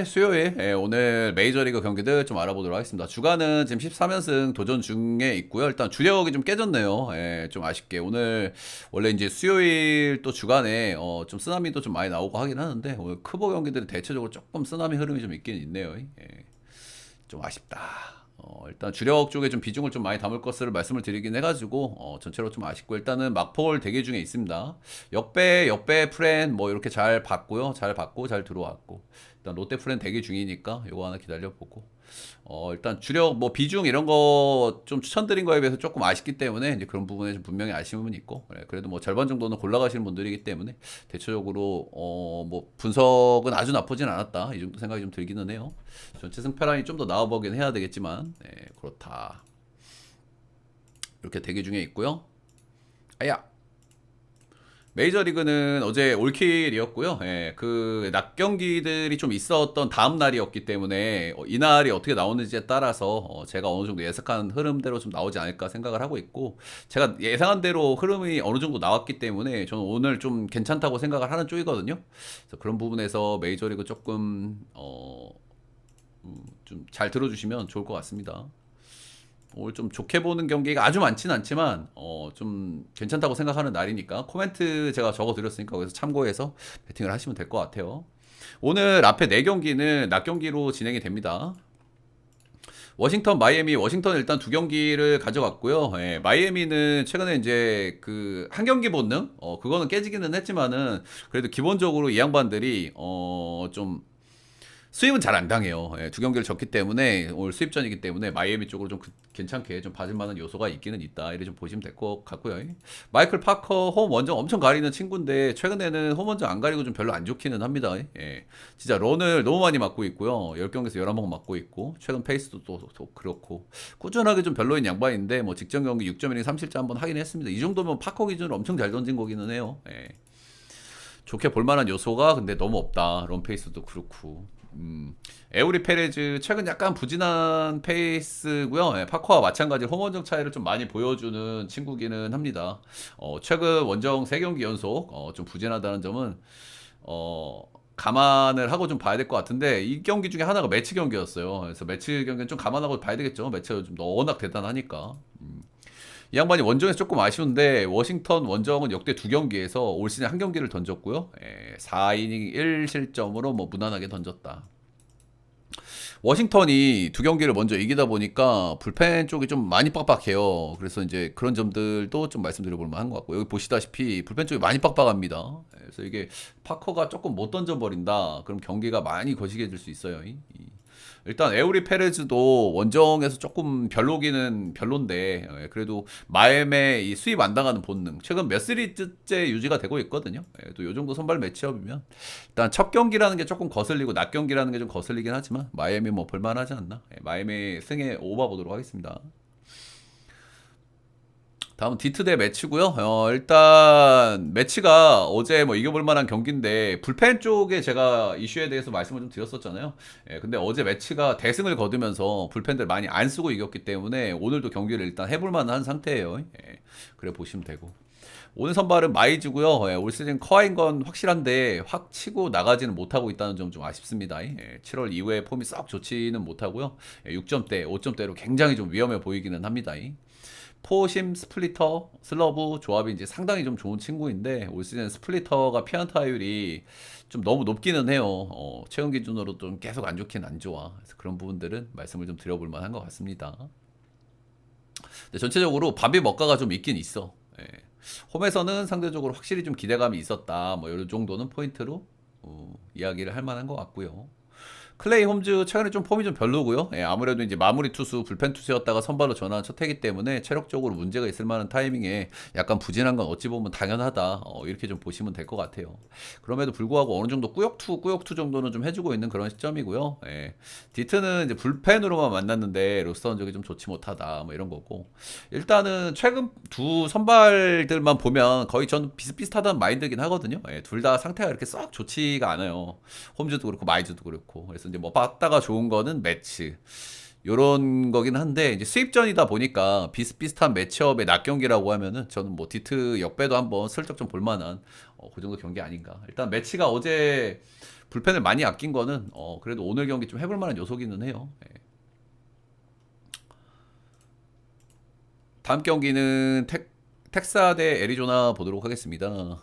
수요일 오늘 메이저리그 경기들 좀 알아보도록 하겠습니다. 주간은 지금 13연승 도전 중에 있고요. 일단 주력이 좀 깨졌네요. 좀 아쉽게 오늘 원래 이제 수요일 또 주간에 좀 쓰나미도 좀 많이 나오고 하긴 하는데 오늘 크보 경기들은 대체적으로 조금 쓰나미 흐름이 좀 있긴 있네요. 좀 아쉽다. 일단 주력 쪽에 좀 비중을 좀 많이 담을 것을 말씀을 드리긴 해가지고 전체로 좀 아쉽고 일단은 막폴 대기 중에 있습니다. 역배 프렌 뭐 이렇게 잘 봤고요. 잘 받고 잘 들어왔고 일단 롯데 프렌 대기 중이니까 요거 하나 기다려보고 일단 주력 뭐 비중 이런 거 좀 추천드린 거에 비해서 조금 아쉽기 때문에 이제 그런 부분에 좀 분명히 아쉬움은 있고 그래도 뭐 절반 정도는 골라가시는 분들이기 때문에 대체적으로 뭐 분석은 아주 나쁘진 않았다 이 정도 생각이 좀 들기는 해요. 전체 승패라인이 좀 더 나와보긴 해야 되겠지만 그렇다 이렇게 대기 중에 있고요. 아야 메이저리그는 어제 올킬이었고요. 그 낮 경기들이 좀 있었던 다음 날이었기 때문에 이날이 어떻게 나오는지에 따라서 제가 어느 정도 예상한 흐름대로 좀 나오지 않을까 생각을 하고 있고 제가 예상한 대로 흐름이 어느 정도 나왔기 때문에 저는 오늘 좀 괜찮다고 생각을 하는 쪽이거든요. 그래서 그런 부분에서 메이저리그 조금 좀 잘 들어주시면 좋을 것 같습니다. 오늘 좀 좋게 보는 경기가 아주 많지는 않지만 좀 괜찮다고 생각하는 날이니까 코멘트 제가 적어 드렸으니까 거기서 참고해서 배팅을 하시면 될 것 같아요. 오늘 앞에 4경기는 낮 경기로 진행이 됩니다. 워싱턴, 마이애미, 워싱턴 일단 2경기를 가져갔고요. 마이애미는 최근에 이제 그 한 경기 본능, 그거는 깨지기는 했지만은 그래도 기본적으로 이 양반들이 좀 수입은 잘 안 당해요. 2경기를 졌기 때문에 오늘 수입전이기 때문에 마이애미 쪽으로 좀 괜찮게 좀 봐줄 만한 요소가 있기는 있다. 이렇게 좀 보시면 될 것 같고요. 마이클 파커 홈 원정 엄청 가리는 친구인데 최근에는 홈 원정 안 가리고 좀 별로 안 좋기는 합니다. 진짜 런을 너무 많이 맞고 있고요. 10경기에서 11번 맞고 있고 최근 페이스도 또 그렇고 꾸준하게 좀 별로인 양반인데 뭐 직전 경기 6.1인 3실점 한번 하긴 했습니다. 이 정도면 파커 기준으로 엄청 잘 던진 거기는 해요. 좋게 볼만한 요소가 근데 너무 없다. 런 페이스도 그렇고. 에우리 페레즈 최근 약간 부진한 페이스고요. 파커와 마찬가지로 홈원정 차이를 좀 많이 보여주는 친구기는 합니다. 최근 원정 3경기 연속 좀 부진하다는 점은 감안을 하고 좀 봐야 될 것 같은데 이 경기 중에 하나가 매치 경기였어요. 그래서 매치 경기는 좀 감안하고 봐야 되겠죠. 매치가 좀 워낙 대단하니까. 이 양반이 원정에서 조금 아쉬운데 워싱턴 원정은 역대 2경기에서 올 시즌 한 경기를 던졌고요. 4이닝 1실점으로 뭐 무난하게 던졌다. 워싱턴이 2경기를 먼저 이기다 보니까 불펜 쪽이 좀 많이 빡빡해요. 그래서 이제 그런 점들도 좀 말씀드려볼 만한 것 같고 여기 보시다시피 불펜 쪽이 많이 빡빡합니다. 그래서 이게 파커가 조금 못 던져버린다. 그럼 경기가 많이 거시기해질 수 있어요. 일단 에우리 페레즈도 원정에서 조금 별로기는 별론데 그래도 마엠의 이 수입 안 당하는 본능 최근 몇 시리즈째 유지가 되고 있거든요. 또 요 정도 선발 매치업이면 일단 첫 경기라는 게 조금 거슬리고 낮 경기라는 게 좀 거슬리긴 하지만 마엠이 뭐 볼만하지 않나. 마엠의 승에 오바 보도록 하겠습니다. 다음은 디트 대 매치고요. 일단 매치가 어제 뭐 이겨볼 만한 경기인데 불펜 쪽에 제가 이슈에 대해서 말씀을 좀 드렸었잖아요. 근데 어제 매치가 대승을 거두면서 불펜들 많이 안 쓰고 이겼기 때문에 오늘도 경기를 일단 해볼 만한 상태예요. 그래 보시면 되고. 오늘 선발은 마이즈고요. 올 시즌 커인 건 확실한데 확 치고 나가지는 못하고 있다는 점 좀 아쉽습니다. 7월 이후에 폼이 썩 좋지는 못하고요. 6점대, 5점대로 굉장히 좀 위험해 보이기는 합니다. 포심 스플리터 슬러브 조합이 이제 상당히 좀 좋은 친구인데 올 시즌 스플리터가 피안타율이 좀 너무 높기는 해요. 최근 기준으로 좀 계속 안 좋긴 안 좋아. 그래서 그런 부분들은 말씀을 좀 드려볼 만한 것 같습니다. 근데 전체적으로 밥이 먹가가 좀 있긴 있어. 홈에서는 상대적으로 확실히 좀 기대감이 있었다. 뭐 이런 정도는 포인트로 이야기를 할 만한 것 같고요. 클레이 홈즈 최근에 좀 폼이 좀 별로고요. 아무래도 이제 마무리 투수, 불펜 투수였다가 선발로 전환한 첫 해기 때문에 체력적으로 문제가 있을 만한 타이밍에 약간 부진한 건 어찌 보면 당연하다. 이렇게 좀 보시면 될 것 같아요. 그럼에도 불구하고 어느 정도 꾸역투 정도는 좀 해주고 있는 그런 시점이고요. 디트는 이제 불펜으로만 만났는데 로스터 흔적이 좀 좋지 못하다. 뭐 이런 거고. 일단은 최근 두 선발들만 보면 거의 전 비슷비슷하다는 마인드긴 하거든요. 둘 다 상태가 이렇게 썩 좋지가 않아요. 홈즈도 그렇고 마이즈도 그렇고. 그래서 이제 뭐 봤다가 좋은 거는 매치 요런 거긴 한데 이제 수입전이다 보니까 비슷비슷한 매치업의 낮 경기라고 하면은 저는 뭐 디트 역배도 한번 슬쩍 좀 볼만한 그 정도 경기 아닌가. 일단 매치가 어제 불펜을 많이 아낀 거는 그래도 오늘 경기 좀 해볼 만한 요소기는 해요. 예. 다음 경기는 텍사 대 애리조나 보도록 하겠습니다.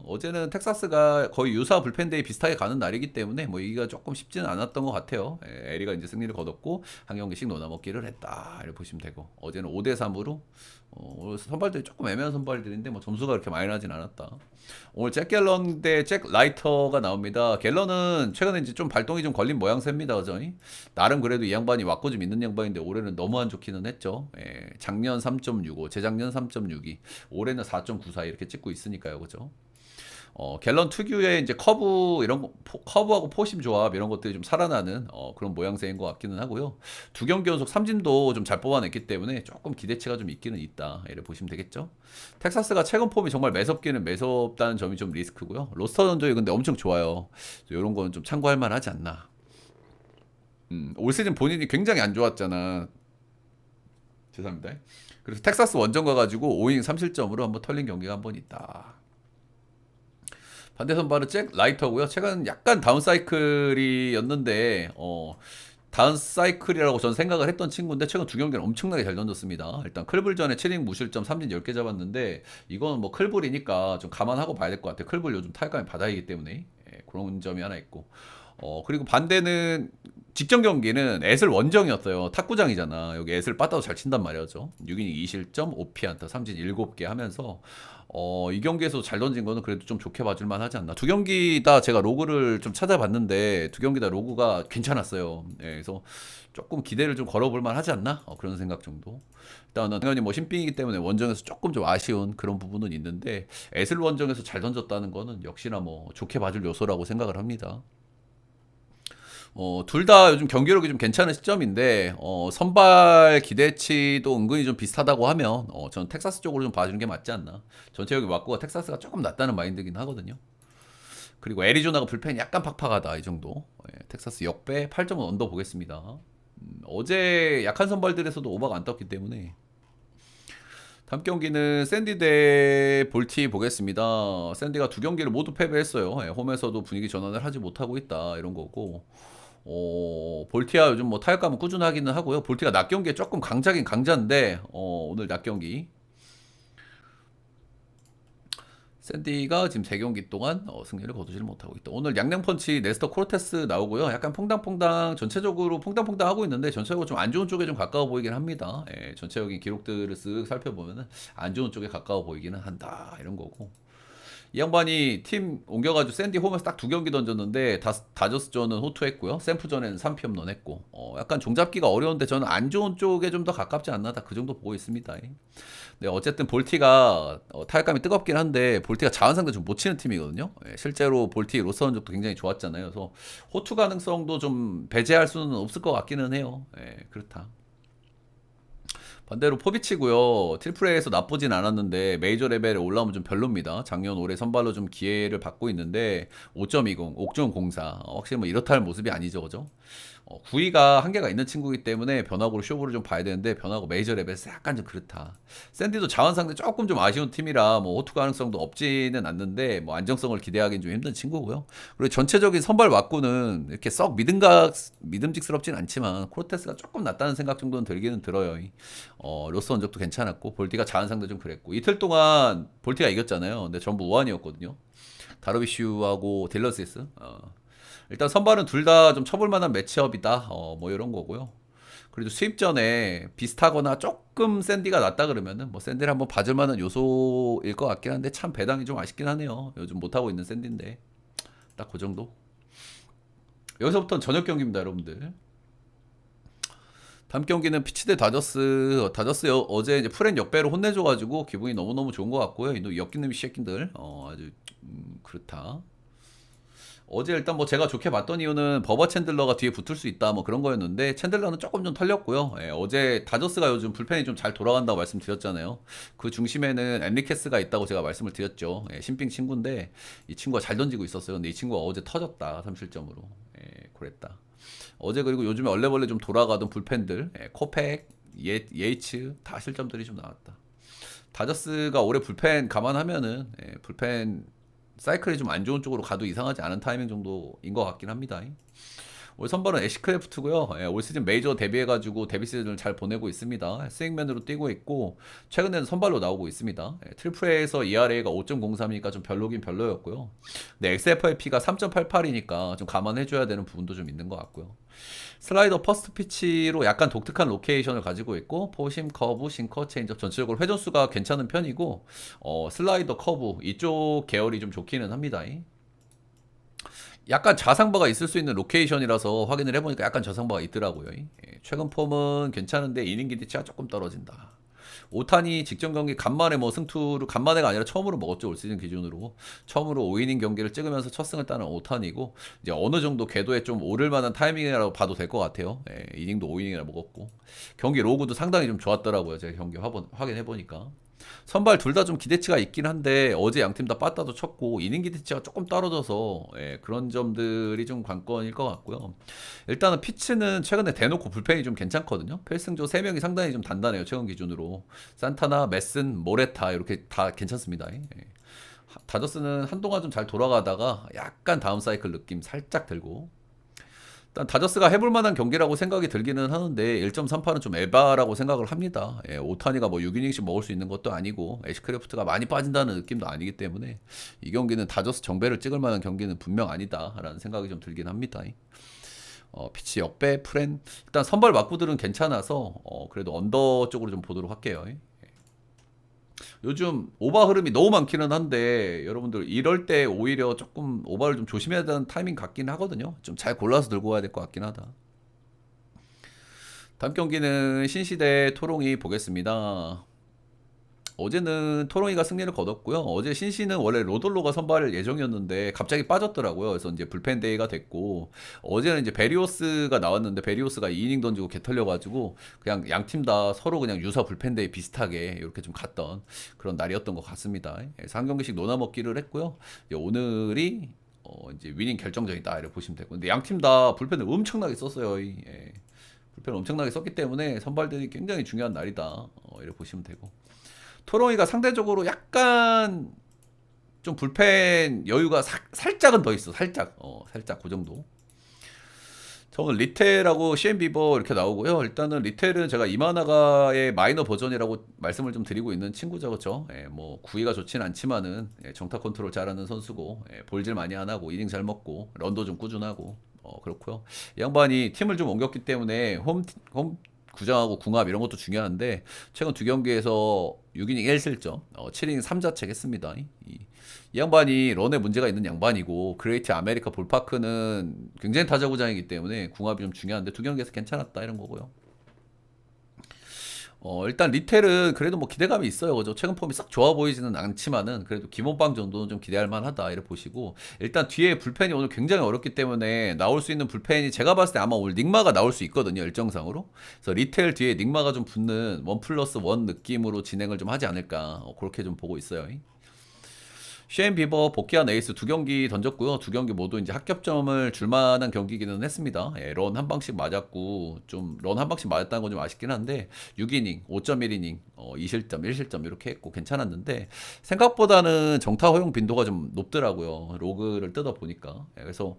어제는 텍사스가 거의 유사 불펜데이 비슷하게 가는 날이기 때문에 뭐 이기가 조금 쉽지는 않았던 것 같아요. 예, 에리가 이제 승리를 거뒀고 한 경기씩 놓아먹기를 했다 이렇게 보시면 되고 어제는 5대 3으로 오늘 선발들이 조금 애매한 선발들인데 뭐 점수가 그렇게 많이 나진 않았다. 오늘 잭 갤런 대 잭 라이터가 나옵니다. 갤런은 최근에 이제 좀 발동이 좀 걸린 모양새입니다. 여전히 나름 그래도 이 양반이 왔고 좀 있는 양반인데 올해는 너무 안 좋기는 했죠. 예, 작년 3.65, 재작년 3.62, 올해는 4.94 이렇게 찍고 있으니까요, 그죠? 갤런 특유의 이제 커브 이런 거, 커브하고 포심 조합 이런 것들이 좀 살아나는 그런 모양새인 것 같기는 하고요. 두 경기 연속 삼진도 좀 잘 뽑아냈기 때문에 조금 기대치가 좀 있기는 있다. 이렇게 보시면 되겠죠. 텍사스가 최근 폼이 정말 매섭기는 매섭다는 점이 좀 리스크고요. 로스터 전적이 근데 엄청 좋아요. 이런 거는 좀 참고할 만하지 않나. 올 시즌 본인이 굉장히 안 좋았잖아. 죄송합니다. 그래서 텍사스 원정 가가지고 5이닝 3실점으로 한번 털린 경기가 한 번 있다. 반대 선발은 잭 라이터고요. 최근 약간 다운 사이클이었는데 다운 사이클이라고 저는 생각을 했던 친구인데 최근 두 경기는 엄청나게 잘 던졌습니다. 일단 클불 전에 7이닝 무실점 3진 10개 잡았는데 이건 뭐 클불이니까 좀 감안하고 봐야 될 것 같아요. 클불 요즘 타격감이 바닥이기 때문에 그런 점이 하나 있고 그리고 반대는 직전 경기는 애슬 원정이었어요. 탁구장이잖아. 여기 애슬 빠따도 잘 친단 말이죠. 6이닝 2실점, 5피안타, 3진 7개 하면서 이 경기에서 잘 던진 거는 그래도 좀 좋게 봐줄 만하지 않나. 두 경기 다 제가 로그를 좀 찾아봤는데 두 경기 다 로그가 괜찮았어요. 예, 그래서 조금 기대를 좀 걸어볼 만하지 않나? 그런 생각 정도. 일단은 당연히 뭐 신빙이기 때문에 원정에서 조금 좀 아쉬운 그런 부분은 있는데 애슬 원정에서 잘 던졌다는 거는 역시나 뭐 좋게 봐줄 요소라고 생각을 합니다. 둘 다 요즘 경기력이 좀 괜찮은 시점인데, 선발 기대치도 은근히 좀 비슷하다고 하면, 저는 텍사스 쪽으로 좀 봐주는 게 맞지 않나. 전체적인 왁구가 텍사스가 조금 낫다는 마인드긴 하거든요. 그리고 애리조나가 불펜이 약간 팍팍하다, 이 정도. 텍사스 역배 8점은 언더 보겠습니다. 어제 약한 선발들에서도 오버가 안 떴기 때문에. 다음 경기는 샌디 대 볼티 보겠습니다. 샌디가 두 경기를 모두 패배했어요. 홈에서도 분위기 전환을 하지 못하고 있다, 이런 거고. 볼티아 요즘 뭐 타격감은 꾸준하기는 하고요. 볼티가 낮 경기에 조금 강자긴 강자인데 오늘 낮 경기 샌디가 지금 3경기 동안 승리를 거두지를 못하고 있다. 오늘 양양펀치 네스터 코르테스 나오고요. 약간 퐁당퐁당 전체적으로 퐁당퐁당 하고 있는데 전체적으로 좀 안 좋은 쪽에 좀 가까워 보이긴 합니다. 전체적인 기록들을 쓱 살펴보면은 안 좋은 쪽에 가까워 보이기는 한다. 이런 거고. 이 양반이 팀 옮겨가지고 샌디 홈에서 딱 2경기 던졌는데 다저스전은 호투했고요. 샘프전에는 3피홈런 했고 약간 종잡기가 어려운데 저는 안 좋은 쪽에 좀 더 가깝지 않나 다 그 정도 보고 있습니다. 네, 어쨌든 볼티가 타격감이 뜨겁긴 한데 볼티가 자원상대 좀 못 치는 팀이거든요. 실제로 볼티 로스 전적도 굉장히 좋았잖아요. 그래서 호투 가능성도 좀 배제할 수는 없을 것 같기는 해요. 그렇다. 반대로 포비치고요. 트리플A에서 나쁘진 않았는데 메이저 레벨에 올라오면 좀 별로입니다. 작년 올해 선발로 좀 기회를 받고 있는데 5.20, 옥점 공사 확실히 뭐 이렇다 할 모습이 아니죠, 그죠? 구위가 한계가 있는 친구이기 때문에 변화구로 쇼부를 좀 봐야 되는데 변화구 메이저 레벨에서 약간 좀 그렇다. 샌디도 자원 상대 조금 좀 아쉬운 팀이라 뭐 호투 가능성도 없지는 않는데 뭐 안정성을 기대하기는 좀 힘든 친구고요. 그리고 전체적인 선발 왁구는 이렇게 썩 믿음직스럽진 않지만 코르테스가 조금 낫다는 생각 정도는 들기는 들어요. 로스 원적도 괜찮았고 볼티가 자원 상대 좀 그랬고 이틀 동안 볼티가 이겼잖아요. 근데 전부 우완이었거든요. 다르비슈하고 딜러시스. 일단 선발은 둘 다 좀 쳐볼 만한 매치업이다. 뭐 이런 거고요. 그래도 수입 전에 비슷하거나 조금 샌디가 낫다 그러면은 뭐 샌디를 한번 봐줄 만한 요소일 것 같긴 한데 참 배당이 좀 아쉽긴 하네요. 요즘 못하고 있는 샌디인데 딱 그 정도. 여기서부터는 저녁 경기입니다, 여러분들. 다음 경기는 피치 대 다저스. 다저스 어제 이제 프렌 역배로 혼내줘가지고 기분이 너무너무 좋은 것 같고요. 이 엮이는 새끼들 아주 그렇다. 어제 일단 뭐 제가 좋게 봤던 이유는 버버 챈들러가 뒤에 붙을 수 있다 뭐 그런 거였는데 챈들러는 조금 좀 털렸고요. 어제 다저스가 요즘 불펜이 좀 잘 돌아간다고 말씀드렸잖아요. 그 중심에는 엔리케스가 있다고 제가 말씀을 드렸죠. 신빙 친구인데 이 친구가 잘 던지고 있었어요. 근데 이 친구가 어제 터졌다 3실점으로. 그랬다. 어제 그리고 요즘에 얼레벌레 좀 돌아가던 불펜들 코펙, 예이츠 다 실점들이 좀 나왔다. 다저스가 올해 불펜 감안하면은 불펜 사이클이 좀 안 좋은 쪽으로 가도 이상하지 않은 타이밍 정도인 것 같긴 합니다. 올 선발은 애쉬크래프트고요. 예, 올 시즌 메이저 데뷔해가지고 데뷔 시즌을 잘 보내고 있습니다. 스윙맨으로 뛰고 있고 최근에는 선발로 나오고 있습니다. 예, 트리플A에서 ERA가 5.03이니까 좀 별로긴 별로였고요. 근데 XFIP가 3.88이니까 좀 감안해줘야 되는 부분도 좀 있는 것 같고요. 슬라이더 퍼스트 피치로 약간 독특한 로케이션을 가지고 있고 포심, 커브, 싱커, 체인지업 전체적으로 회전수가 괜찮은 편이고 슬라이더, 커브 이쪽 계열이 좀 좋기는 합니다. 약간 자상바가 있을 수 있는 로케이션이라서 확인을 해보니까 약간 자상바가 있더라고요. 예, 최근 폼은 괜찮은데 이닝 기대치가 조금 떨어진다. 오탄이 직전 경기 간만에 뭐 승투를 간만에가 아니라 처음으로 먹었죠. 올 시즌 기준으로 처음으로 5이닝 경기를 찍으면서 첫 승을 따는 오탄이고 이제 어느 정도 궤도에 좀 오를 만한 타이밍이라고 봐도 될 것 같아요. 예, 이닝도 5이닝이나 먹었고 경기 로그도 상당히 좀 좋았더라고요. 제가 경기 확인해 보니까. 선발 둘 다 좀 기대치가 있긴 한데 어제 양팀 다 빠따도 쳤고 이닝 기대치가 조금 떨어져서 예, 그런 점들이 좀 관건일 것 같고요. 일단은 피츠는 최근에 대놓고 불펜이 좀 괜찮거든요. 필승조 3명이 상당히 좀 단단해요. 최근 기준으로 산타나, 메슨, 모레타 이렇게 다 괜찮습니다. 예. 다저스는 한동안 좀 잘 돌아가다가 약간 다운 사이클 느낌 살짝 들고 일단 다저스가 해볼 만한 경기라고 생각이 들기는 하는데 1.38은 좀 에바라고 생각을 합니다. 예, 오타니가 뭐 6이닝씩 먹을 수 있는 것도 아니고 애쉬크래프트가 많이 빠진다는 느낌도 아니기 때문에 이 경기는 다저스 정배를 찍을 만한 경기는 분명 아니다라는 생각이 좀 들긴 합니다. 피치 역배 프렌 일단 선발 막구들은 괜찮아서 그래도 언더 쪽으로 좀 보도록 할게요. 요즘 오바 흐름이 너무 많기는 한데 여러분들 이럴 때 오히려 조금 오바를 좀 조심해야 되는 타이밍 같긴 하거든요. 좀 잘 골라서 들고 와야 될 것 같긴 하다. 다음 경기는 신시대 토롱이 보겠습니다. 어제는 토롱이가 승리를 거뒀고요. 어제 신시는 원래 로돌로가 선발 예정이었는데 갑자기 빠졌더라고요. 그래서 이제 불펜 데이가 됐고 어제는 이제 베리오스가 나왔는데 베리오스가 2이닝 던지고 개 털려가지고 그냥 양 팀 다 서로 그냥 유사 불펜 데이 비슷하게 이렇게 좀 갔던 그런 날이었던 것 같습니다. 그래서 한 경기씩 논아 먹기를 했고요. 이제 오늘이 이제 위닝 결정전이다 이렇게 보시면 되고 근데 양 팀 다 불펜을 엄청나게 썼어요. 예. 불펜을 엄청나게 썼기 때문에 선발들이 굉장히 중요한 날이다. 이렇게 보시면 되고. 토롱이가 상대적으로 약간 좀 불펜 여유가 살짝은 더 있어. 살짝. 살짝 그 정도. 저는 리텔하고 CM 비버 이렇게 나오고요. 일단은 리텔은 제가 이마나가의 마이너 버전이라고 말씀을 좀 드리고 있는 친구죠. 그렇죠? 예, 뭐 구위가 좋진 않지만은 정타 컨트롤 잘하는 선수고 볼질 많이 안 하고 이닝 잘 먹고 런도 좀 꾸준하고 그렇고요. 이 양반이 팀을 좀 옮겼기 때문에 홈 구장하고 궁합 이런 것도 중요한데 최근 두 경기에서 6이닝 1실점 7이닝 3자책 했습니다. 이 양반이 런에 문제가 있는 양반이고 그레이트 아메리카 볼파크는 굉장히 타자 구장이기 때문에 궁합이 좀 중요한데 두 경기에서 괜찮았다 이런 거고요. 일단 리텔은 그래도 뭐 기대감이 있어요. 그죠? 최근 폼이 싹 좋아 보이지는 않지만은 그래도 기본빵 정도는 좀 기대할 만하다. 이렇게 보시고 일단 뒤에 불펜이 오늘 굉장히 어렵기 때문에 나올 수 있는 불펜이 제가 봤을 때 아마 오늘 닉마가 나올 수 있거든요. 일정상으로. 그래서 리텔 뒤에 닉마가 좀 붙는 1+1 느낌으로 진행을 좀 하지 않을까. 그렇게 좀 보고 있어요. 쉐인 비버 복귀한 에이스 두 경기 던졌고요. 두 경기 모두 이제 합격점을 줄 만한 경기기는 했습니다. 예, 런 한 방씩 맞았고 좀 런 한 방씩 맞았다는 건 좀 아쉽긴 한데 6이닝, 5.1이닝, 2실점, 1실점 이렇게 했고 괜찮았는데 생각보다는 정타 허용 빈도가 좀 높더라고요. 로그를 뜯어 보니까. 예, 그래서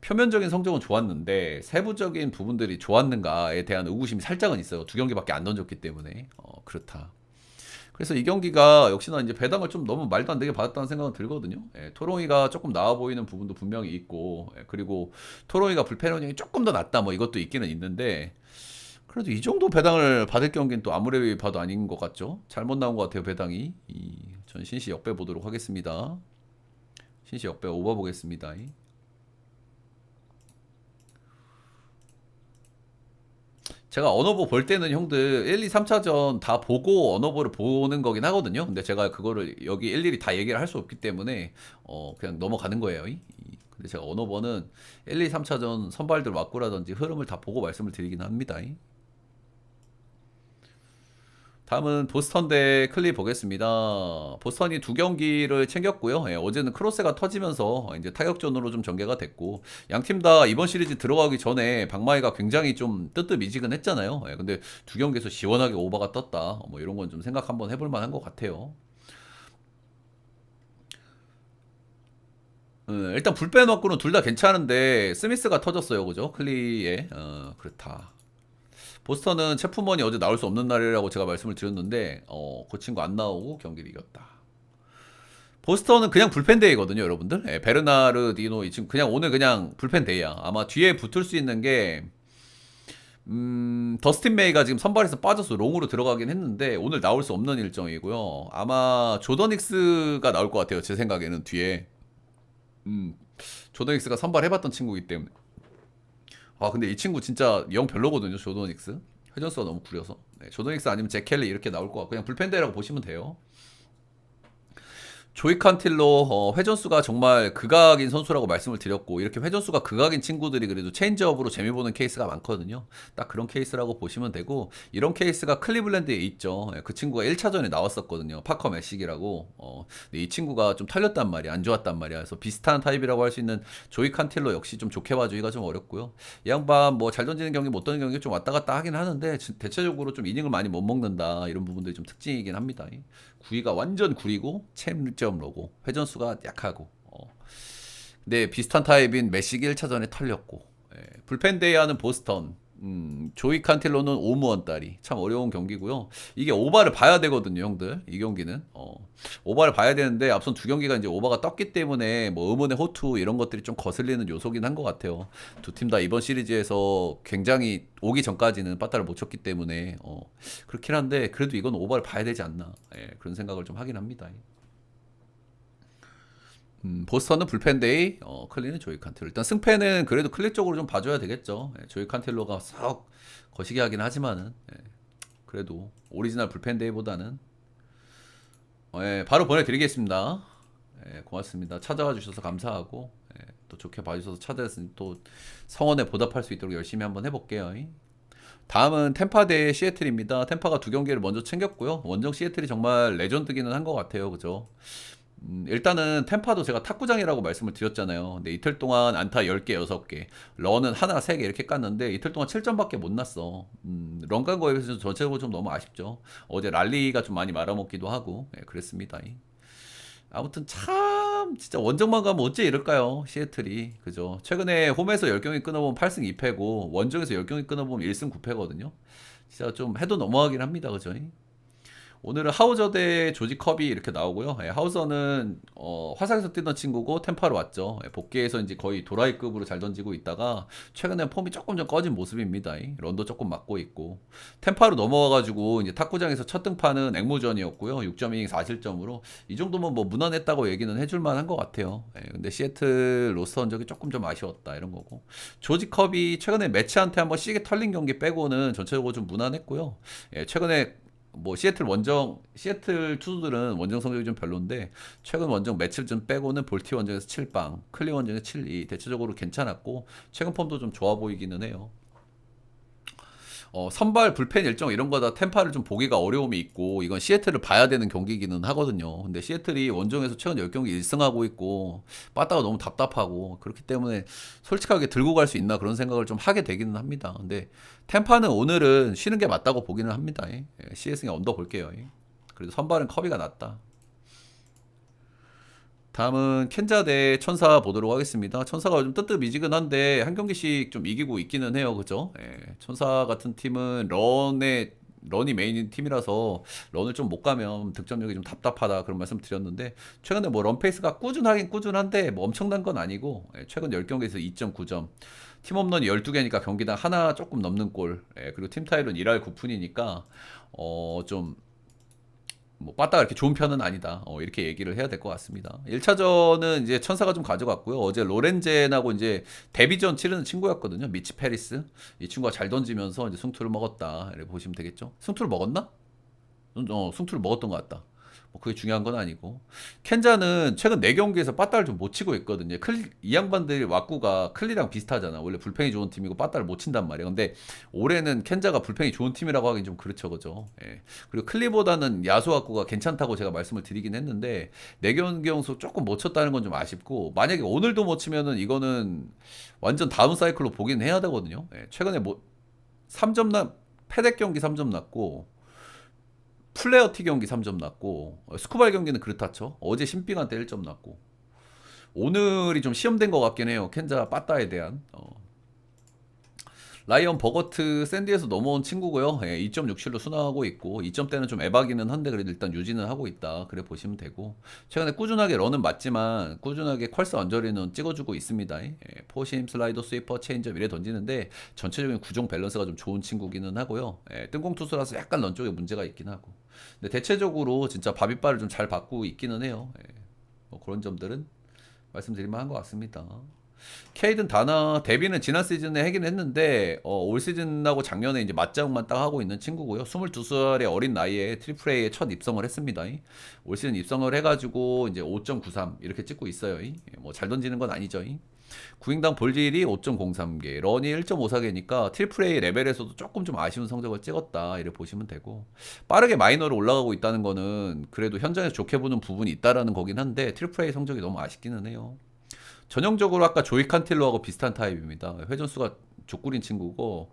표면적인 성적은 좋았는데 세부적인 부분들이 좋았는가에 대한 의구심이 살짝은 있어요. 두 경기밖에 안 던졌기 때문에 그렇다. 그래서 이 경기가 역시나 이제 배당을 좀 너무 말도 안 되게 받았다는 생각은 들거든요. 토롱이가 조금 나아 보이는 부분도 분명히 있고, 그리고 토롱이가 불펜 운영이 조금 더 낫다 뭐 이것도 있기는 있는데, 그래도 이 정도 배당을 받을 경기는 또 아무리 봐도 아닌 것 같죠. 잘못 나온 것 같아요 배당이. 전 신시 역배 보도록 하겠습니다. 신시 역배 오버 보겠습니다. 제가 언어보 볼 때는 형들 1, 2, 3차전 다 보고 언어보를 보는 거긴 하거든요. 근데 제가 그거를 여기 일일이 다 얘기를 할 수 없기 때문에 그냥 넘어가는 거예요. 근데 제가 언어보는 1, 2, 3차전 선발들 맞고라든지 흐름을 다 보고 말씀을 드리긴 합니다. 다음은 보스턴 대 클리 보겠습니다. 보스턴이 두 경기를 챙겼고요. 어제는 크로스가 터지면서 이제 타격전으로 좀 전개가 됐고 양 팀 다 이번 시리즈 들어가기 전에 박마이가 굉장히 좀 뜨뜻미지근했잖아요. 근데 두 경기에서 시원하게 오버가 떴다. 뭐 이런 건 좀 생각 한번 해볼 만한 것 같아요. 일단 불펜 워크는 둘 다 괜찮은데 스미스가 터졌어요, 그죠? 클리에 그렇다. 보스턴은 체프먼이 어제 나올 수 없는 날이라고 제가 말씀을 드렸는데 그 친구 안 나오고 경기를 이겼다. 보스턴은 그냥 불펜 데이거든요, 여러분들. 예, 베르나르디노 이 친구 그냥 오늘 그냥 불펜 데이야. 아마 뒤에 붙을 수 있는 게 더스틴 메이가 지금 선발에서 빠져서 롱으로 들어가긴 했는데 오늘 나올 수 없는 일정이고요. 아마 조던 닉스가 나올 것 같아요, 제 생각에는 뒤에. 조던 닉스가 선발해봤던 친구이기 때문에. 아 근데 이 친구 진짜 영 별로거든요, 조던 닉스. 회전수가 너무 구려서. 네, 조던 닉스 아니면 잭 켈리 이렇게 나올 것 같고 그냥 불펜 데이라고 보시면 돼요. 조이 칸틸로 회전수가 정말 극악인 선수라고 말씀을 드렸고 이렇게 회전수가 극악인 친구들이 그래도 체인지업으로 재미 보는 케이스가 많거든요. 딱 그런 케이스라고 보시면 되고 이런 케이스가 클리블랜드에 있죠. 예, 그 친구가 1차전에 나왔었거든요. 파커 매식이라고. 근데 이 친구가 좀 털렸단 말이야. 안 좋았단 말이야. 그래서 비슷한 타입이라고 할 수 있는 조이 칸틸로 역시 좀 좋게 봐주기가 좀 어렵고요. 이 양반 뭐 잘 던지는 경기 못 던지는 경기 좀 왔다 갔다 하긴 하는데 대체적으로 좀 이닝을 많이 못 먹는다 이런 부분들이 좀 특징이긴 합니다. 구위가 완전 구리고 체임점 로고 회전수가 약하고 근데 비슷한 타입인 메시기 1차전에 털렸고 불펜데이하는 보스턴 조이 칸틸로는 오무원 딸이 참 어려운 경기고요. 이게 오바를 봐야 되거든요, 형들. 이 경기는 오바를 봐야 되는데 앞선 두 경기가 이제 오바가 떴기 때문에 뭐 음원의 호투 이런 것들이 좀 거슬리는 요소긴 한 것 같아요. 두 팀 다 이번 시리즈에서 굉장히 오기 전까지는 빠따를 못 쳤기 때문에 그렇긴 한데 그래도 이건 오바를 봐야 되지 않나 그런 생각을 좀 하긴 합니다. 보스턴은 불펜데이, 클리는 조이 칸텔로. 일단 승패는 그래도 클리 쪽으로 좀 봐줘야 되겠죠. 조이 칸텔로가 싹 거시기 하긴 하지만은 그래도 오리지널 불펜데이보다는 바로 보내드리겠습니다. 고맙습니다. 찾아와 주셔서 감사하고 또 좋게 봐주셔서 찾아왔으니 또 성원에 보답할 수 있도록 열심히 한번 해볼게요. 다음은 템파 대 시애틀입니다. 템파가 두 경기를 먼저 챙겼고요. 원정 시애틀이 정말 레전드기는 한 것 같아요. 그죠? 일단은 템파도 제가 탁구장이라고 말씀을 드렸잖아요. 근데 이틀 동안 안타 10개, 6개, 런은 하나, 3개 이렇게 깠는데 이틀 동안 7점밖에 못 났어. 런간 거에 비해서 전체적으로 좀 너무 아쉽죠. 어제 랄리가 좀 많이 말아먹기도 하고 그랬습니다. 아무튼 참 진짜 원정만 가면 어째 이럴까요? 시애틀이. 그죠? 최근에 홈에서 10경기 끊어보면 8승 2패고 원정에서 10경기 끊어보면 1승 9패거든요. 진짜 좀 해도 넘어가긴 합니다. 그죠? 오늘은 하우저 대 조지 컵이 이렇게 나오고요. 하우저는 화상에서 뛰던 친구고 템파로 왔죠. 복귀해서 이제 거의 도라이급으로 잘 던지고 있다가 최근에 폼이 조금 좀 꺼진 모습입니다. 런도 조금 맞고 있고 템파로 넘어와가지고 이제 탁구장에서 첫 등판은 앵무전이었고요. 6.2 4실점으로 이 정도면 뭐 무난했다고 얘기는 해줄 만한 것 같아요. 근데 시애틀 로스터 흔적이 조금 좀 아쉬웠다 이런 거고 조지 컵이 최근에 매치한테 한번 시계 털린 경기 빼고는 전체적으로 좀 무난했고요. 최근에 뭐 시애틀 투수들은 원정 성적이 좀 별론데 최근 원정 매치를 좀 빼고는 볼티 원정에서 7방, 클리 원정에서 7-2 대체적으로 괜찮았고 최근 폼도 좀 좋아 보이기는 해요. 선발 불펜 일정 이런 거다 템파를 좀 보기가 어려움이 있고 이건 시애틀을 봐야 되는 경기기는 하거든요. 근데 시애틀이 원정에서 최근 10경기 1승하고 있고 빠따가 너무 답답하고 그렇기 때문에 솔직하게 들고 갈 수 있나 그런 생각을 좀 하게 되기는 합니다. 근데 템파는 오늘은 쉬는 게 맞다고 보기는 합니다. 시애승에 언더 볼게요. 그래도 선발은 커비가 낫다. 다음은 켄자 대 천사 보도록 하겠습니다. 천사가 요즘 뜨뜻미지근한데 한 경기씩 좀 이기고 있기는 해요. 그죠? 천사 같은 팀은 런이 메인인 팀이라서 런을 좀 못 가면 득점력이 좀 답답하다 그런 말씀 드렸는데 최근에 뭐 런 페이스가 꾸준하긴 꾸준한데 뭐 엄청난 건 아니고 최근 10경기에서 2.9점 팀 홈런이 12개니까 경기당 하나 조금 넘는 골 그리고 팀 타율은 1할 9푼이니까 좀 뭐 빠따가 이렇게 좋은 편은 아니다. 이렇게 얘기를 해야 될 것 같습니다. 1차전은 이제 천사가 좀 가져갔고요. 어제 로렌젠하고 이제 데뷔전 치르는 친구였거든요. 미치 페리스. 이 친구가 잘 던지면서 이제 승투를 먹었다. 이렇게 보시면 되겠죠. 승투를 먹었나? 승투를 먹었던 것 같다. 뭐 그게 중요한 건 아니고 켄자는 최근 4경기에서 빠따를 좀 못 치고 있거든요. 이 양반들 왁구가 클리랑 비슷하잖아. 원래 불펜이 좋은 팀이고 빠따를 못 친단 말이야. 근데 올해는 켄자가 불펜이 좋은 팀이라고 하긴 좀 그렇죠, 그죠? 그리고 클리보다는 야수 왁구가 괜찮다고 제가 말씀을 드리긴 했는데 4경기 연속 조금 못 쳤다는 건 좀 아쉽고 만약에 오늘도 못 치면은 이거는 완전 다운 사이클로 보긴 해야 되거든요. 최근에 뭐 3점 패덱 경기 3점 났고 플레어티 경기 3점 났고 스쿠발 경기는 그렇다 쳐. 어제 신빙한 때 1점 났고 오늘이 좀 시험된 것 같긴 해요. 켄자 빠따에 대한. 라이언 버거트 샌디에서 넘어온 친구고요. 예, 2.67로 순항하고 있고 2점대는 좀 에바기는 한데 그래도 일단 유지는 하고 있다. 그래 보시면 되고 최근에 꾸준하게 런은 맞지만 꾸준하게 퀄스 언저리는 찍어주고 있습니다. 예, 포심, 슬라이더, 스위퍼, 체인지업 이래 던지는데 전체적인 구종 밸런스가 좀 좋은 친구기는 하고요. 예, 뜬공 투수라서 약간 런 쪽에 문제가 있긴 하고 근데 대체적으로 진짜 바비바를 좀 잘 바꾸고 있기는 해요. 예, 뭐 그런 점들은 말씀드릴 만한 것 같습니다. 케이든 다나 데뷔는 지난 시즌에 하긴 했는데 올 시즌하고 작년에 이제 맞자응만 딱 하고 있는 친구고요. 22살의 어린 나이에 트리플 A에 첫 입성을 했습니다. 올 시즌 입성을 해가지고 이제 5.93 이렇게 찍고 있어요. 뭐 잘 던지는 건 아니죠. 구인당 볼질이 5.03개, 런이 1.54개니까 트리플 A 레벨에서도 조금 좀 아쉬운 성적을 찍었다 이렇게 보시면 되고 빠르게 마이너로 올라가고 있다는 거는 그래도 현장에서 좋게 보는 부분이 있다라는 거긴 한데 트리플 A 성적이 너무 아쉽기는 해요. 전형적으로 아까 조이 칸틸로하고 비슷한 타입입니다. 회전수가 족구린 친구고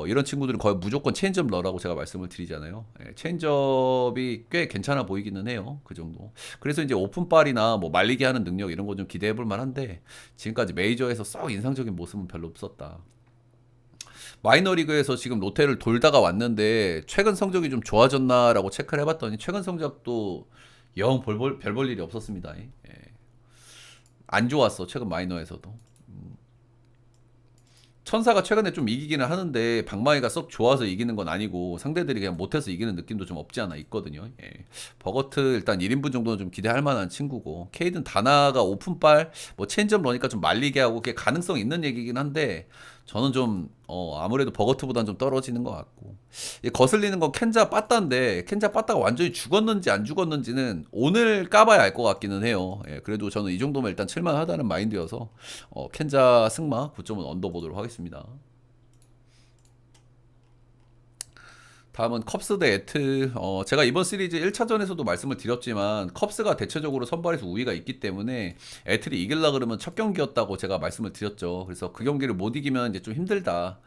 이런 친구들은 거의 무조건 체인지업 러라고 제가 말씀을 드리잖아요. 예, 체인지업이 꽤 괜찮아 보이기는 해요. 그 정도. 그래서 이제 오픈발이나 뭐 말리게 하는 능력 이런 거 좀 기대해 볼 만한데 지금까지 메이저에서 썩 인상적인 모습은 별로 없었다. 마이너리그에서 지금 롯데를 돌다가 왔는데 최근 성적이 좀 좋아졌나라고 체크를 해봤더니 최근 성적도 영 별 볼 일이 없었습니다. 예. 안 좋았어 최근 마이너에서도. 천사가 최근에 좀 이기기는 하는데 방망이가 썩 좋아서 이기는 건 아니고 상대들이 그냥 못해서 이기는 느낌도 좀 없지 않아 있거든요. 예. 버거트 일단 1인분 정도는 좀 기대할 만한 친구고 케이든 다나가 오픈발 뭐 체인지업 러니까 좀 말리게 하고 그게 가능성 있는 얘기긴 한데 저는 좀 아무래도 버거트보다는 좀 떨어지는 것 같고 거슬리는 건 켄자 빠따인데 켄자 빠따가 완전히 죽었는지 안 죽었는지는 오늘 까봐야 알 것 같기는 해요. 예, 그래도 저는 이 정도면 일단 칠만하다는 마인드여서 켄자 승마 9점은 언더보도록 하겠습니다. 다음은 컵스 대 애틀. 제가 이번 시리즈 1차전에서도 말씀을 드렸지만 컵스가 대체적으로 선발에서 우위가 있기 때문에 애틀이 이길라 그러면 첫 경기였다고 제가 말씀을 드렸죠. 그래서 그 경기를 못 이기면 이제 좀 힘들다.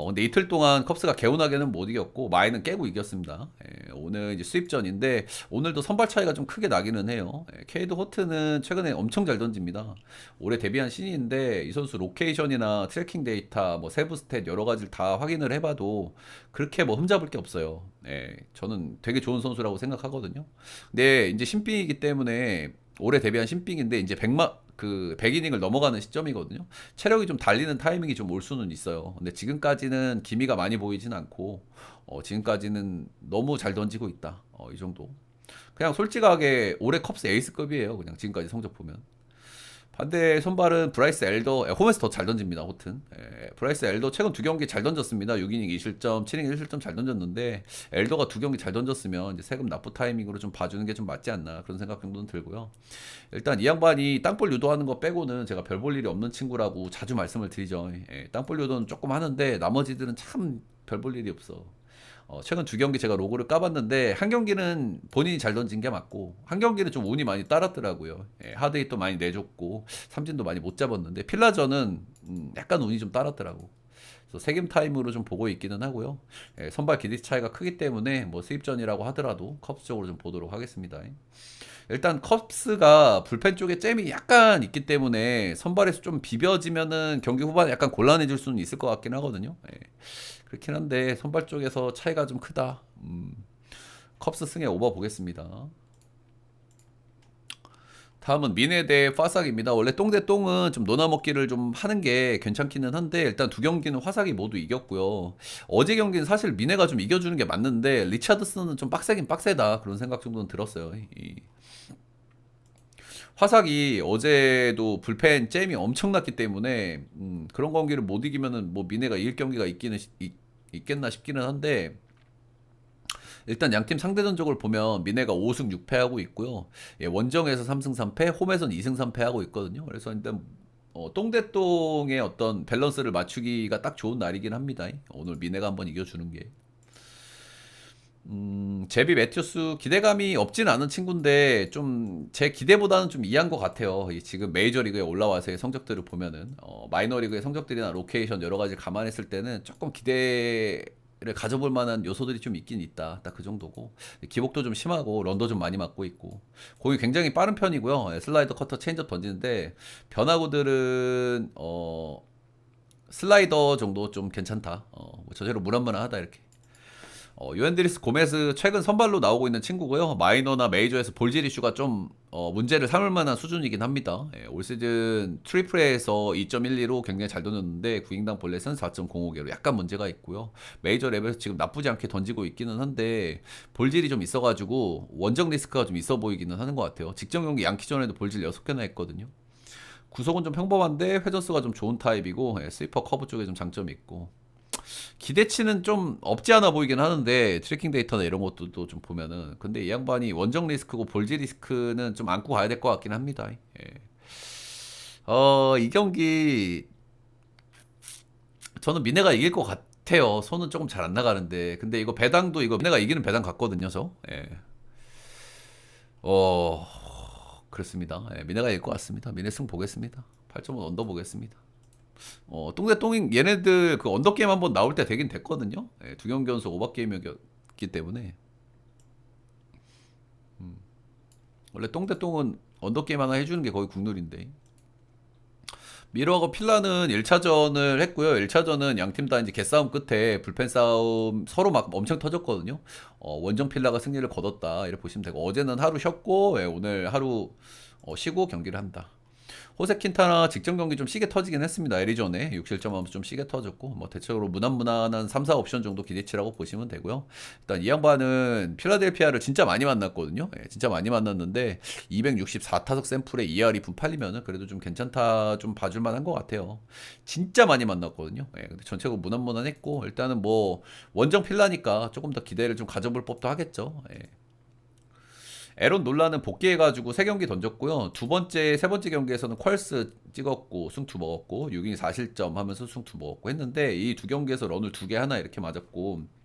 근데 이틀 동안 컵스가 개운하게는 못 이겼고 마이는 깨고 이겼습니다. 예, 오늘 이제 수입전인데 오늘도 선발 차이가 좀 크게 나기는 해요. 케이드 호트는 최근에 엄청 잘 던집니다. 올해 데뷔한 신인인데 이 선수 로케이션이나 트래킹 데이터, 뭐 세부 스탯 여러 가지를 다 확인을 해봐도 그렇게 뭐 흠잡을 게 없어요. 예, 저는 되게 좋은 선수라고 생각하거든요. 근데 이제 신빙이기 때문에 올해 데뷔한 신빙인데 이제 100이닝을 넘어가는 시점이거든요. 체력이 좀 달리는 타이밍이 좀 올 수는 있어요. 근데 지금까지는 기미가 많이 보이진 않고 지금까지는 너무 잘 던지고 있다. 이 정도. 그냥 솔직하게 올해 컵스 에이스급이에요. 그냥 지금까지 성적 보면. 반대 선발은 브라이스 엘더, 홈에서 더 잘 던집니다. 호튼. 브라이스 엘더 최근 두 경기 잘 던졌습니다. 6이닝 2실점, 7이닝 1실점 잘 던졌는데 엘더가 두 경기 잘 던졌으면 이제 세금 납부 타이밍으로 좀 봐주는 게 좀 맞지 않나 그런 생각 정도는 들고요. 일단 이 양반이 땅볼 유도하는 거 빼고는 제가 별 볼 일이 없는 친구라고 자주 말씀을 드리죠. 땅볼 유도는 조금 하는데 나머지들은 참 별 볼 일이 없어. 최근 두 경기 제가 로그를 까봤는데 한 경기는 본인이 잘 던진 게 맞고 한 경기는 좀 운이 많이 따랐더라고요. 하드히트도 많이 내줬고 삼진도 많이 못 잡았는데 필라전은 약간 운이 좀 따랐더라고. 그래서 세겜 타임으로 좀 보고 있기는 하고요. 선발 기대 차이가 크기 때문에 뭐 수입전이라고 하더라도 컵스 쪽으로 좀 보도록 하겠습니다. 일단 컵스가 불펜 쪽에 잼이 약간 있기 때문에 선발에서 좀 비벼지면은 경기 후반에 약간 곤란해질 수는 있을 것 같긴 하거든요. 그렇긴 한데 선발 쪽에서 차이가 좀 크다. 컵스 승에 오버 보겠습니다. 다음은 미네 대 파삭입니다. 원래 똥 대 똥은 좀 노나먹기를 좀 하는 게 괜찮기는 한데 일단 두 경기는 화삭이 모두 이겼고요. 어제 경기는 사실 미네가 좀 이겨주는 게 맞는데 리차드슨은 좀 빡세긴 빡세다 그런 생각 정도는 들었어요. 화삭이 어제도 불펜 잼이 엄청났기 때문에 그런 경기를 못 이기면은 뭐 미네가 이길 경기가 있겠나 싶기는 한데 일단 양팀 상대 전적을 보면 미네가 5승 6패하고 있고요. 원정에서 3승 3패, 홈에서는 2승 3패하고 있거든요. 그래서 일단 똥대똥의 어떤 밸런스를 맞추기가 딱 좋은 날이긴 합니다. 오늘 미네가 한번 이겨주는 게. 제비 매튜스 기대감이 없진 않은 친구인데 좀 제 기대보다는 좀 이한 것 같아요. 지금 메이저리그에 올라와서의 성적들을 보면은 마이너리그의 성적들이나 로케이션 여러 가지 감안했을 때는 조금 기대 를 가져볼 만한 요소들이 좀 있긴 있다. 딱 그 정도고. 기복도 좀 심하고 런도 좀 많이 맞고 있고. 공이 굉장히 빠른 편이고요. 슬라이더, 커터, 체인지업 던지는데 변화구들은 슬라이더 정도 좀 괜찮다. 뭐 저대로 무난무난하다 이렇게. 유엔드리스 고메스 최근 선발로 나오고 있는 친구고요. 마이너나 메이저에서 볼질 이슈가 좀 문제를 삼을 만한 수준이긴 합니다. 예, 올 시즌 트리플에서 2.12로 굉장히 잘 던졌는데 구인당 볼넷은 4.05개로 약간 문제가 있고요. 메이저 레벨에서 지금 나쁘지 않게 던지고 있기는 한데 볼질이 좀 있어가지고 원정 리스크가 좀 있어 보이기는 하는 것 같아요. 직전 경기 양키전에도 볼질 6개나 했거든요. 구속은 좀 평범한데 회전수가 좀 좋은 타입이고 스위퍼 커브 쪽에 좀 장점이 있고 기대치는 좀 없지 않아 보이긴 하는데 트래킹 데이터나 이런 것도 좀 보면은 근데 이 양반이 원정 리스크고 볼지 리스크는 좀 안고 가야 될 것 같긴 합니다. 예. 이 경기 저는 미네가 이길 것 같아요. 손은 조금 잘 안 나가는데 근데 이거 배당도 이거 미네가 이기는 배당 같거든요, 저. 예. 어 그렇습니다. 예, 미네가 이길 것 같습니다. 미네 승 보겠습니다. 8.5 언더 보겠습니다. 똥대똥인 얘네들 그 언더게임 한번 나올 때 되긴 됐거든요. 예, 두 경기 연속 오버게임이었기 때문에 원래 똥대똥은 언더게임 하나 해주는 게 거의 국룰인데 미러하고 필라는 1차전을 했고요. 1차전은 양 팀 다 이제 개싸움 끝에 불펜 싸움 서로 막 엄청 터졌거든요. 원정 필라가 승리를 거뒀다 이렇게 보시면 되고 어제는 하루 쉬었고 예, 오늘 하루 쉬고 경기를 한다. 호세 킨타나 직전 경기 좀 시계 터지긴 했습니다. 애리존에 6실점 하면서 좀 시계 터졌고 뭐 대체적으로 무난무난한 3, 4 옵션 정도 기대치라고 보시면 되고요. 일단 이 양반은 필라델피아를 진짜 많이 만났거든요. 예, 진짜 많이 만났는데 264타석 샘플에 2할 2푼 팔리면은 그래도 좀 괜찮다 좀 봐줄 만한 것 같아요. 진짜 많이 만났거든요. 예, 근데 전체적으로 무난무난했고 일단은 뭐 원정 필라니까 조금 더 기대를 좀 가져볼 법도 하겠죠. 예. 에론 놀라는 복귀해가지고 3경기 던졌고요. 두 번째, 세 번째 경기에서는 퀄스 찍었고 승투 먹었고 6이닝 4실점 하면서 승투 먹었고 했는데 이 두 경기에서 런을 2개 하나 이렇게 맞았고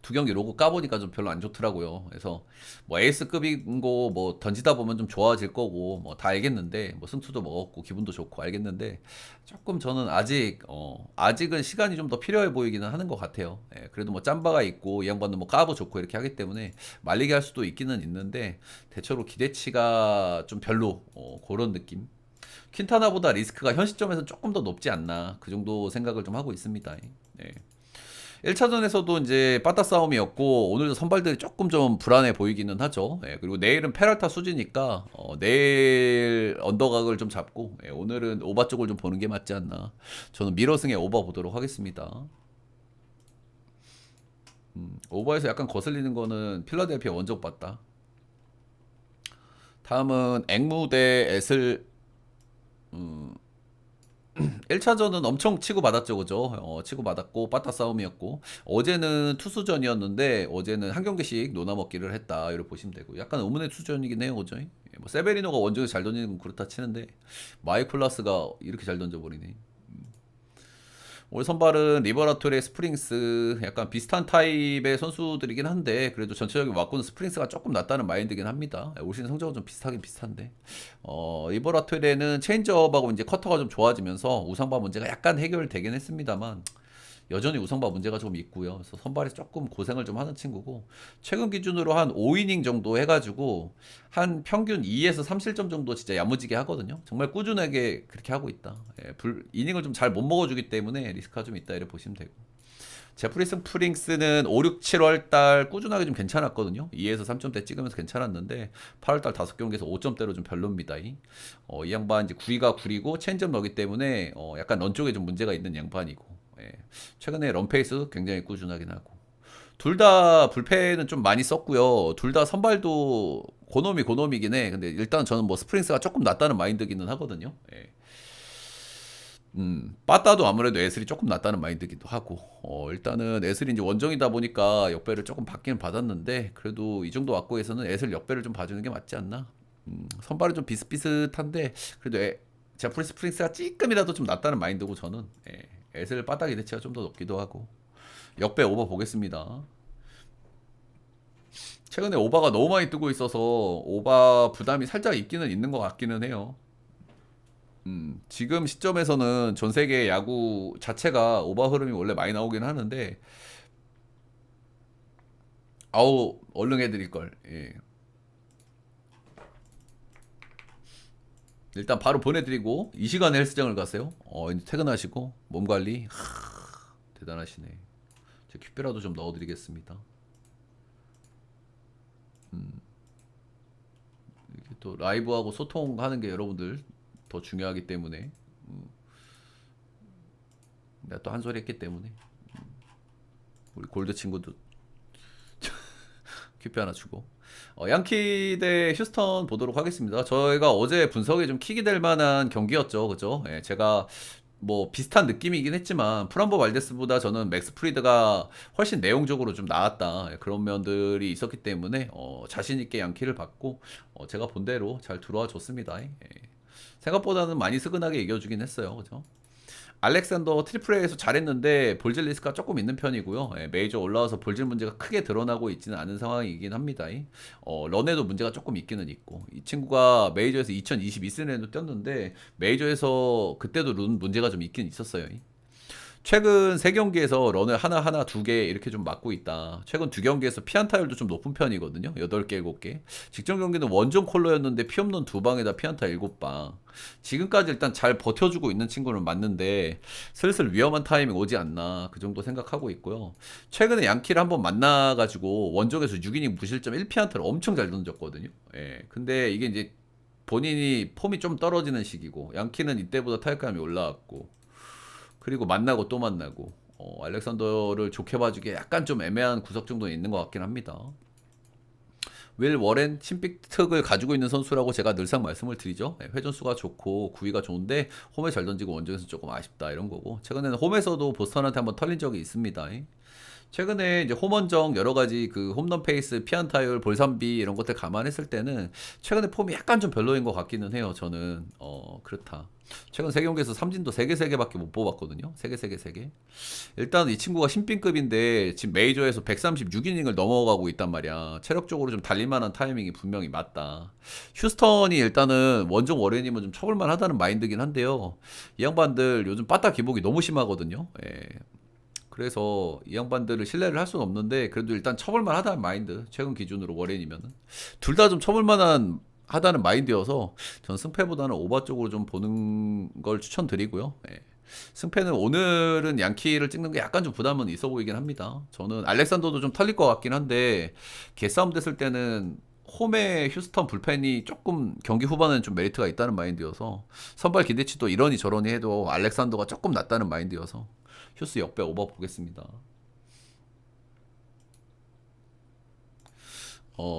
두 경기 로고 까보니까 좀 별로 안 좋더라고요. 그래서 뭐 에이스급인 거 뭐 던지다 보면 좀 좋아질 거고 뭐 다 알겠는데 뭐 승투도 먹었고 기분도 좋고 알겠는데 조금 저는 아직은 시간이 좀 더 필요해 보이기는 하는 것 같아요. 예, 그래도 뭐 짬바가 있고 이 양반도 뭐 까보 좋고 이렇게 하기 때문에 말리게 할 수도 있기는 있는데 대체로 기대치가 좀 별로 그런 느낌. 퀸타나보다 리스크가 현 시점에서 조금 더 높지 않나 그 정도 생각을 좀 하고 있습니다. 예. 1차전에서도 이제 빠따 싸움이었고 오늘도 선발들이 조금 좀 불안해 보이기는 하죠. 예, 그리고 내일은 페랄타 수지니까 내일 언더각을 좀 잡고 오늘은 오바 쪽을 좀 보는 게 맞지 않나. 저는 미러승에 오바 보도록 하겠습니다. 오버에서 약간 거슬리는 거는 필라델피아 원정 봤다. 다음은 앵무 대 애슬 1차전은 엄청 치고받았죠, 그죠? 치고받았고, 빠따 싸움이었고, 어제는 투수전이었는데, 어제는 한 경기씩 노나먹기를 했다, 이렇게 보시면 되고, 약간 의문의 투수전이긴 해요, 그죠? 예, 뭐, 세베리노가 원정에서 잘 던지는 건 그렇다 치는데, 마이클라스가 이렇게 잘 던져버리네. 올 선발은 리버라토리 스프링스 약간 비슷한 타입의 선수들이긴 한데 그래도 전체적인 왁구는 스프링스가 조금 낫다는 마인드긴 합니다. 올 시즌 성적은 좀 비슷하긴 비슷한데 리버라토리는 체인지업하고 이제 커터가 좀 좋아지면서 우상바 문제가 약간 해결되긴 했습니다만 여전히 우상바 문제가 좀 있고요. 그래서 선발에서 조금 고생을 좀 하는 친구고 최근 기준으로 한 5이닝 정도 해가지고 한 평균 2에서 3실점 정도 진짜 야무지게 하거든요. 정말 꾸준하게 그렇게 하고 있다. 예, 이닝을 좀 잘 못 먹어주기 때문에 리스크가 좀 있다 이렇게 보시면 되고 제프리슨 프링스는 5, 6, 7월 달 꾸준하게 좀 괜찮았거든요. 2에서 3점대 찍으면서 괜찮았는데 8월 달 5경기에서 5점대로 좀 별로입니다. 이 양반 이제 구위가 구리고 체인지업 넣기 때문에 약간 런 쪽에 좀 문제가 있는 양반이고 예. 최근에 런페이스 굉장히 꾸준하긴 하고 둘 다 불펜은 좀 많이 썼고요. 둘 다 선발도 고놈이긴 해. 근데 일단 저는 뭐 스프링스가 조금 낫다는 마인드기는 하거든요. 예. 빠따도 아무래도 에슬이 조금 낫다는 마인드기도 하고 일단은 에슬이 이제 원정이다 보니까 역배를 조금 받기는 받았는데 그래도 이 정도 왁구에서는 에슬 역배를 좀 봐주는 게 맞지 않나. 선발은 좀 비슷비슷한데 그래도 제프리 스프링스가 찌끔이라도 좀 낫다는 마인드고 저는 에슬 빠따 기대치가 좀 더 높기도 하고 역배 오버 보겠습니다. 최근에 오바가 너무 많이 뜨고 있어서 오바 부담이 살짝 있기는 있는 것 같기는 해요. 지금 시점에서는 전 세계 야구 자체가 오바 흐름이 원래 많이 나오긴 하는데 아우 얼른 해드릴 걸. 예. 일단 바로 보내드리고 이 시간에 헬스장을 가세요. 이제 퇴근하시고 몸 관리 대단하시네. 제 큐피라도 좀 넣어드리겠습니다. 이렇게 또 라이브하고 소통하는 게 여러분들 더 중요하기 때문에 내가 또 한 소리 했기 때문에 우리 골드 친구도 큐피 하나 주고 양키 대 휴스턴 보도록 하겠습니다. 저희가 어제 분석에 좀 킥이 될 만한 경기였죠, 그죠? 예, 제가 뭐 비슷한 느낌이긴 했지만 프란보 발데스보다 저는 맥스 프리드가 훨씬 내용적으로 좀 나았다, 예, 그런 면들이 있었기 때문에 자신 있게 양키를 받고 제가 본 대로 잘 들어와 줬습니다. 예. 생각보다는 많이 스근하게 이겨주긴 했어요, 그죠? 알렉산더 트리플레이에서 잘했는데 볼질 리스크가 조금 있는 편이고요. 예, 메이저 올라와서 볼질 문제가 크게 드러나고 있지는 않은 상황이긴 합니다. 런에도 문제가 조금 있기는 있고 이 친구가 메이저에서 2022시즌에도 뛰었는데 메이저에서 그때도 룬 문제가 좀 있긴 있었어요. 최근 3경기에서 런을 하나, 2개 이렇게 좀 맞고 있다. 최근 2경기에서 피안타율도 좀 높은 편이거든요. 8개, 7개. 직전 경기는 원정 콜러였는데 피 없는 2방에다 피안타 7방. 지금까지 일단 잘 버텨주고 있는 친구는 맞는데 슬슬 위험한 타이밍 오지 않나, 그 정도 생각하고 있고요. 최근에 양키를 한번 만나가지고 원정에서 6이닝 무실점 1피안타를 엄청 잘 던졌거든요. 예. 근데 이게 이제 본인이 폼이 좀 떨어지는 시기고 양키는 이때보다 타격감이 올라왔고 그리고 만나고 또 만나고 알렉산더를 좋게 봐주기에 약간 좀 애매한 구석 정도는 있는 것 같긴 합니다. 윌 워렌 신빅특을 가지고 있는 선수라고 제가 늘상 말씀을 드리죠. 회전수가 좋고 구위가 좋은데 홈에 잘 던지고 원정에서 조금 아쉽다 이런 거고, 최근에는 홈에서도 보스턴한테 한번 털린 적이 있습니다. 최근에 이제 홈원정 여러 가지 그 홈런 페이스, 피안타율, 볼삼비 이런 것들 감안했을 때는 최근에 폼이 약간 좀 별로인 것 같기는 해요. 저는 그렇다. 최근 3경기에서 삼진도 3개 밖에 못 뽑았거든요. 3개. 일단 이 친구가 신빈급인데 지금 메이저에서 136이닝을 넘어가고 있단 말이야. 체력적으로 좀 달릴만한 타이밍이 분명히 맞다. 휴스턴이 일단은 원정 워렌이면 좀 쳐볼만 하다는 마인드긴 한데요. 이 양반들 요즘 빠따 기복이 너무 심하거든요. 예. 그래서 이 양반들을 신뢰를 할 수는 없는데 그래도 일단 쳐볼만 하다는 마인드, 최근 기준으로 워렌이면은 둘 다 좀 쳐볼만한 하다는 마인드여서 전 승패보다는 오버 쪽으로 좀 보는 걸 추천드리고요. 예. 승패는 오늘은 양키를 찍는 게 약간 좀 부담은 있어 보이긴 합니다. 저는 알렉산더도 좀 털릴 것 같긴 한데 개싸움 됐을 때는 홈의 휴스턴 불펜이 조금 경기 후반에는 좀 메리트가 있다는 마인드여서 선발 기대치도 이러니 저러니 해도 알렉산더가 조금 낫다는 마인드여서 휴스 역배 오버 보겠습니다.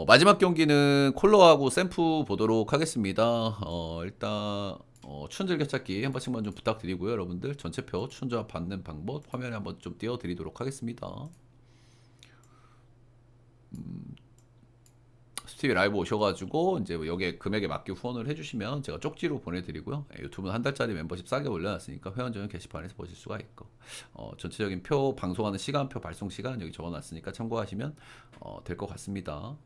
마지막 경기는 콜러하고 샘프 보도록 하겠습니다. 일단 추천즐겨찾기 한 번씩만 좀 부탁드리고요. 여러분들 전체표 추천자 받는 방법 화면에 한번 좀 띄워드리도록 하겠습니다. 스티비 라이브 오셔가지고 이제 여기에 금액에 맞게 후원을 해주시면 제가 쪽지로 보내드리고요. 유튜브는 한 달짜리 멤버십 싸게 올려놨으니까 회원전용 게시판에서 보실 수가 있고 전체적인 표 방송하는 시간표 발송 시간 여기 적어놨으니까 참고하시면 될 것 같습니다.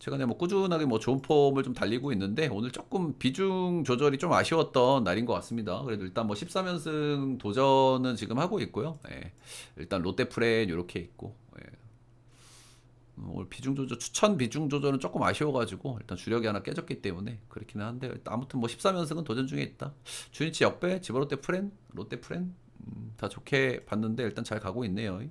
최근에 뭐 꾸준하게 뭐 좋은 폼을 좀 달리고 있는데 오늘 조금 비중 조절이 좀 아쉬웠던 날인 것 같습니다. 그래도 일단 뭐 13연승 도전은 지금 하고 있고요. 예. 일단 롯데 프렌 이렇게 있고. 예. 오늘 비중 조절, 추천 비중 조절은 조금 아쉬워가지고 일단 주력이 하나 깨졌기 때문에 그렇기는 한데 아무튼 뭐 13연승은 도전 중에 있다. 주니치 역배, 지브롯데 프렌, 롯데 프렌 다 좋게 봤는데 일단 잘 가고 있네요.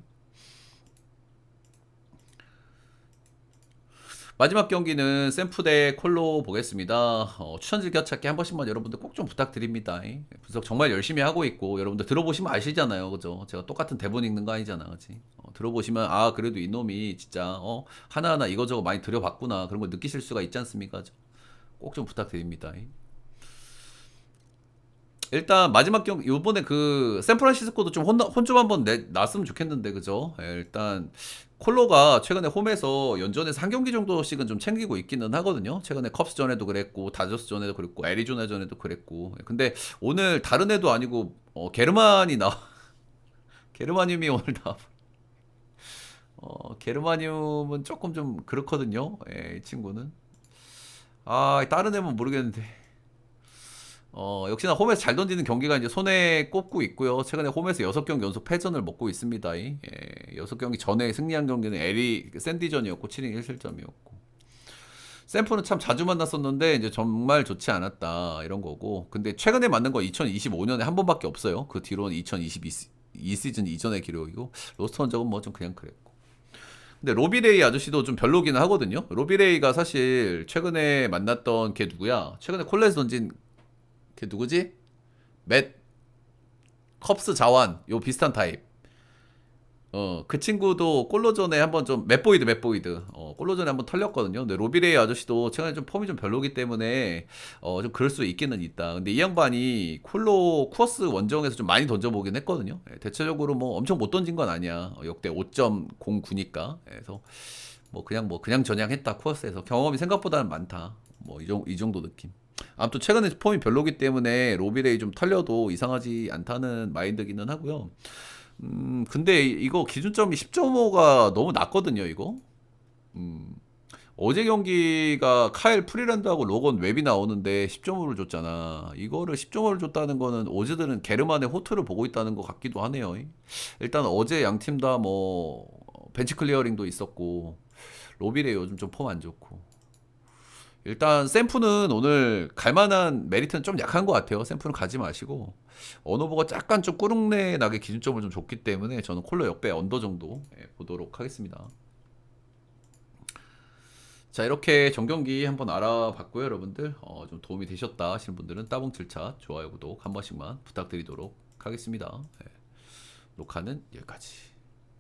마지막 경기는 샘프 대 콜로 보겠습니다. 추천 즐겨찾기 한 번씩만 여러분들 꼭 좀 부탁드립니다. 분석 정말 열심히 하고 있고 여러분들 들어보시면 아시잖아요, 그죠? 제가 똑같은 대본 읽는 거 아니잖아, 그지? 들어보시면 아 그래도 이놈이 진짜 하나하나 이거저거 많이 들여봤구나 그런 걸 느끼실 수가 있지 않습니까? 꼭 좀 부탁드립니다. 일단 마지막 경기 요번에 그 샌프란시스코도 좀 혼 좀 한번 났으면 좋겠는데 그죠? 일단 콜로가 최근에 홈에서 연전에서 한 경기 정도씩은 좀 챙기고 있기는 하거든요. 최근에 컵스 전에도 그랬고 다저스 전에도 그랬고 애리조나 전에도 그랬고. 근데 오늘 다른 애도 아니고 게르만이 나 게르마늄이 오늘 나 게르마늄은 조금 좀 그렇거든요. 이 친구는 다른 애면 모르겠는데 역시나 홈에서 잘 던지는 경기가 이제 손에 꼽고 있고요. 최근에 홈에서 6경기 연속 패전을 먹고 있습니다. 6경기 전에 승리한 경기는 LA 샌디전이었고 7인 1실점이었고. 샘프는 참 자주 만났었는데 이제 정말 좋지 않았다 이런 거고. 근데 최근에 만난 거 2025년에 한 번밖에 없어요. 그 뒤로는 2022 시즌 이전의 기록이고 로스터 흔적은 뭐 좀 그냥 그랬고. 근데 로비레이 아저씨도 좀 별로기는 하거든요. 로비레이가 사실 최근에 만났던 걔 누구야? 최근에 콜레에서 던진 걔 누구지? 맷 컵스 자완 요 비슷한 타입. 그 친구도 꼴로전에 한번 좀 맷보이드 꼴로전에 한번 털렸거든요. 근데 로비레이 아저씨도 최근에 좀 폼이 좀 별로기 때문에 좀 그럴 수 있기는 있다. 근데 이 양반이 콜로 쿠어스 원정에서 좀 많이 던져보긴 했거든요. 대체적으로 뭐 엄청 못 던진 건 아니야. 역대 5.09니까. 그래서 뭐 그냥 저냥 했다. 쿠어스에서 경험이 생각보다는 많다. 뭐 이 정도 느낌. 아무튼 최근에 폼이 별로기 때문에 로비레이 좀 털려도 이상하지 않다는 마인드기는 하고요. 근데 이거 기준점이 10.5가 너무 낮거든요, 이거. 음, 어제 경기가 카일 프리랜드하고 로건 웹이 나오는데 10.5를 줬잖아. 이거를 10.5를 줬다는 거는 오즈들은 게르만의 호투를 보고 있다는 것 같기도 하네요. 일단 어제 양 팀 다 뭐 벤치 클리어링도 있었고 로비레 요즘 좀 폼 안 좋고. 일단 샘프는 오늘 갈만한 메리트는 좀 약한 것 같아요. 샘프는 가지 마시고 언어버가 약간 좀 꾸룩내 나게 기준점을 좀 줬기 때문에 저는 콜러 역배 언더 정도 보도록 하겠습니다. 자, 이렇게 정경기 한번 알아봤고요, 여러분들. 좀 도움이 되셨다 하시는 분들은 따봉 7차 좋아요 구독 한 번씩만 부탁드리도록 하겠습니다. 녹화는 여기까지.